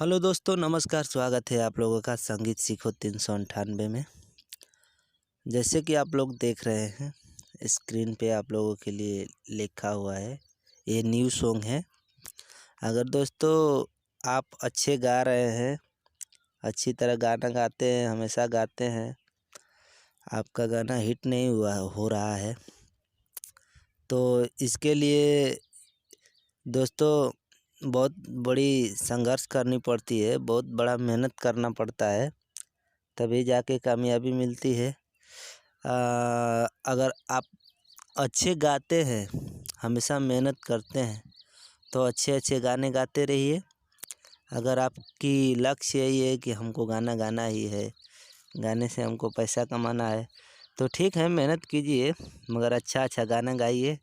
Hello दोस्तों, नमस्कार। स्वागत है आप लोगों का संगीत सीखो 398 में। जैसे कि आप लोग देख रहे हैं स्क्रीन पे आप लोगों के लिए लिखा हुआ है, ये न्यू सॉन्ग है। अगर दोस्तों आप अच्छे गा रहे हैं, अच्छी तरह गाना गाते हैं, हमेशा गाते हैं, आपका गाना हिट नहीं हो रहा है, तो इसके लिए दोस्तों बहुत बड़ी संघर्ष करनी पड़ती है, बहुत बड़ा मेहनत करना पड़ता है, तभी जाके कामयाबी मिलती है। अगर आप अच्छे गाते हैं, हमेशा मेहनत करते हैं, तो अच्छे अच्छे गाने गाते रहिए। अगर आपकी लक्ष्य यही है कि हमको गाना गाना ही है, गाने से हमको पैसा कमाना है, तो ठीक है, मेहनत कीजिए, मगर अच्छा अच्छा गाना गाइए।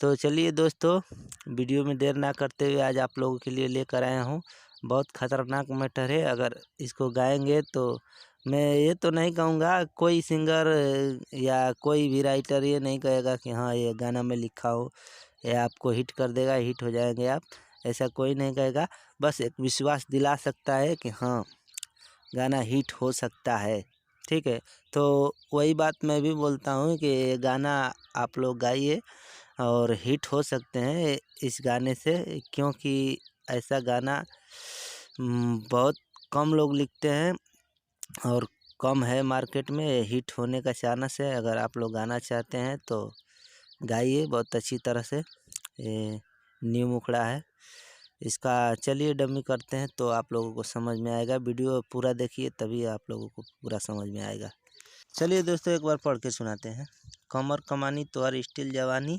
तो चलिए दोस्तों, वीडियो में देर ना करते हुए आज आप लोगों के लिए लेकर आया हूँ। बहुत ख़तरनाक मैटर है। अगर इसको गाएंगे तो मैं ये तो नहीं कहूँगा, कोई सिंगर या कोई भी राइटर ये नहीं कहेगा कि हाँ ये गाना मैं लिखा हूँ, ये आपको हिट कर देगा, हिट हो जाएंगे आप, ऐसा कोई नहीं कहेगा। बस एक विश्वास दिला सकता है कि हाँ गाना हिट हो सकता है, ठीक है। तो वही बात मैं भी बोलता हूँ कि ये गाना आप लोग गाइए और हिट हो सकते हैं इस गाने से, क्योंकि ऐसा गाना बहुत कम लोग लिखते हैं और कम है मार्केट में। हिट होने का चांस है। अगर आप लोग गाना चाहते हैं तो गाइए बहुत अच्छी तरह से। ये न्यू मुखड़ा है इसका। चलिए डमी करते हैं तो आप लोगों को समझ में आएगा। वीडियो पूरा देखिए तभी आप लोगों को पूरा समझ में आएगा। चलिए दोस्तों एक बार पढ़ के सुनाते हैं। कमर कमानी तोहर स्टील जवानी,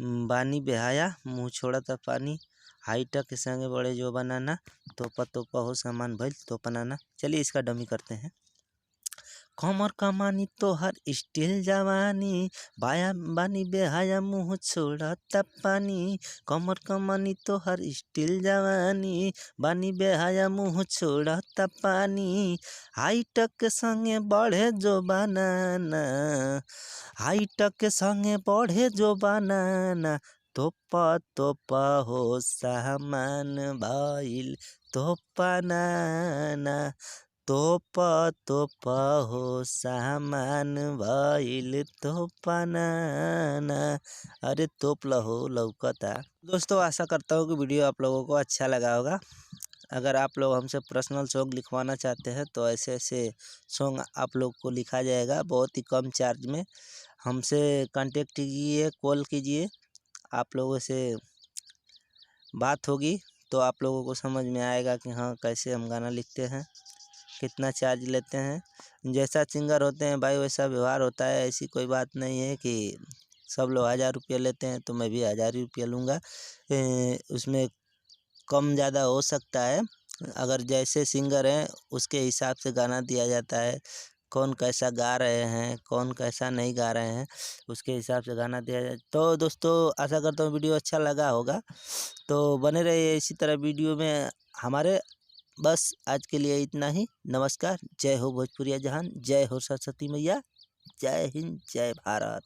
बानी बेहाया मुँह छोड़ता पानी, हाईटक के संगे बड़े जो बनाना, तोपा हो सामान भइल तो बनाना। चलिए इसका डमी करते हैं। कमर कमानी तोहर स्टील जवानी, बाया बानी बेहाया मुँह छोड़ता पानी। कमर कमानी तोहर स्टील जवानी, बानी बेहाया मुँह छोड़ता पानी। हाईटक के संगे बढ़े जो बनाना, हाईटक के संगे बढ़े जो बनाना, तोपा हो सामान भइल तोपा नाना, तोपा हो सामान भइल तोपा नाना। अरे तोप लहो लौकता। दोस्तों आशा करता हूँ कि वीडियो आप लोगों को अच्छा लगा होगा। अगर आप लोग हमसे पर्सनल सॉन्ग लिखवाना चाहते हैं तो ऐसे ऐसे सॉन्ग आप लोग को लिखा जाएगा बहुत ही कम चार्ज में। हमसे कांटेक्ट कीजिए, कॉल कीजिए, आप लोगों से बात होगी तो आप लोगों को समझ में आएगा कि हाँ कैसे हम गाना लिखते हैं, कितना चार्ज लेते हैं। जैसा सिंगर होते हैं भाई वैसा व्यवहार होता है। ऐसी कोई बात नहीं है कि सब लोग 1000 रुपये लेते हैं तो मैं भी 1000 ही रुपये लूँगा। उसमें कम ज़्यादा हो सकता है। अगर जैसे सिंगर हैं उसके हिसाब से गाना दिया जाता है। कौन कैसा गा रहे हैं, कौन कैसा नहीं गा रहे हैं, उसके हिसाब से गाना दिया जाए। तो दोस्तों आशा करता हूँ वीडियो अच्छा लगा होगा, तो बने रहिए इसी तरह वीडियो में हमारे। बस आज के लिए इतना ही। नमस्कार। जय हो भोजपुरिया जहान, जय हो सरस्वती मैया, जय हिंद, जय भारत।